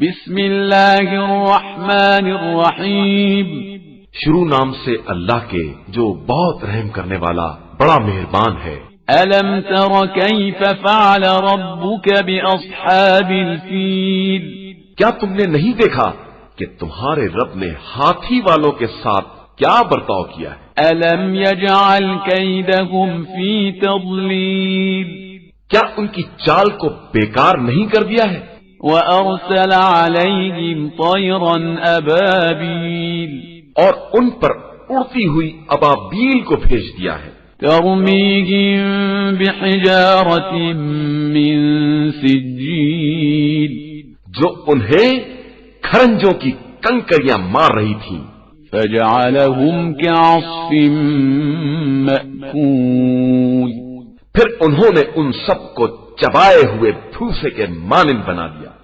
बिस्मिल्लाहिर्रहमानिर्रहीम। शुरू नाम से अल्लाह के जो बहुत रहम करने वाला बड़ा मेहरबान है। अलम तर कैफ फ़अल रब्बुक बिअस्हाबिल फील। क्या तुमने नहीं देखा कि तुम्हारे रब ने हाथी वालों के साथ क्या बर्ताव किया है? अलम यजअल कैदहुम फी तज़लील। क्या उनकी चाल को बेकार नहीं कर दिया है? व अरसल अलैहिम तयरन अबाबील। और उन पर उड़ती हुई अबाबील को भेज दिया है। तरमीहिम बिहिजारतिम मिन सिज्जील। जो उन्हें खरंजों की कंकरियां मार रही थीं। फजअलहुम कअस्फिम मअकूल। फिर उन्होंने उन सबको चबाए हुए भूसे के मानिंद बना दिया।